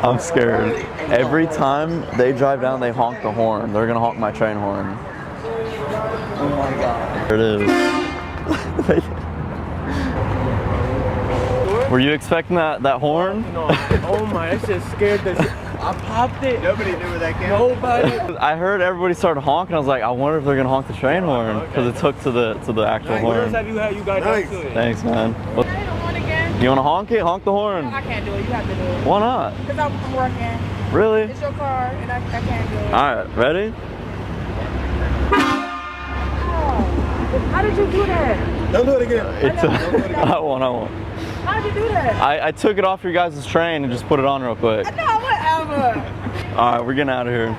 I'm scared. Every time they drive down, they honk the horn. They're gonna honk my train horn. Oh my god. There it is. Were you expecting that horn? No. Oh my, that shit scared the shit. I popped it. Nobody knew where that came from. Nobody. I heard everybody started honking. I was like, I wonder if they're gonna honk the train horn because it took to the actual horn. What else have you got nice. To it? Thanks, man. Well, you wanna honk it? Honk the horn. No, I can't do it. You have to do it. Why not? Because I'm working. Really? It's your car, and I can't do it. All right, ready? Oh. How did you do that? Don't do it again. I won't. How did you do that? I took it off your guys' train and just put it on real quick. No, whatever. All right, we're getting out of here.